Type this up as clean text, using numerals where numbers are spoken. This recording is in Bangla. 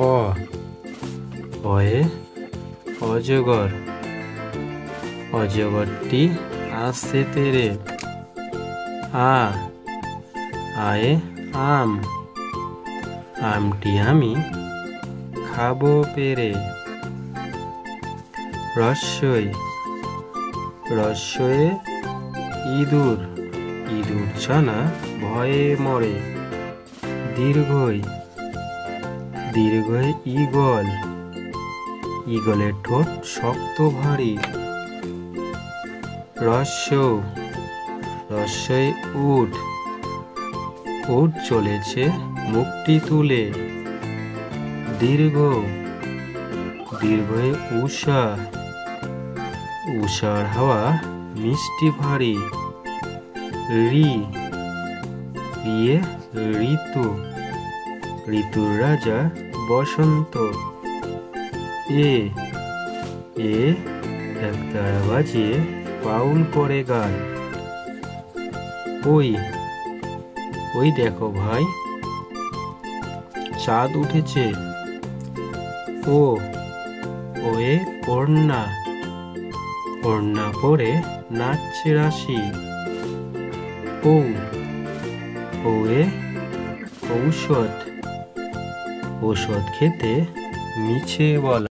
অ অয়ে অজগর, অজগরটি আসছে তেরে। আ আয়ে আম, আমটি আমি খাবো পেরে। রস্যই রস্যয়ে ইঁদুর, ইঁদুর ছানা ভয়ে মরে। দীর্ঘই দীর্ঘয়ে ঈগল, ঈগলের ঠোঁট শক্ত ভারী। রস্য রস্যই উট, উট চলেছে মুখটি তুলে। দীর্ঘ দীর্ঘয়ে উষা, উষার হাওয়া মিষ্টি ভারী। ঋ রিয়ে ঋতু, ঋতুর রাজা বসন্ত। এ এ একতারা বাজিয়ে বাউল করে গান। ওই ওই দেখো ভাই, চাঁদ উঠেছে। ও ওয়ে ওড়না, ওড়না পরে নাচছে রাশি। ঔ ওয়ে ঔষধ, ঔষধ খেতে মিছে বলা।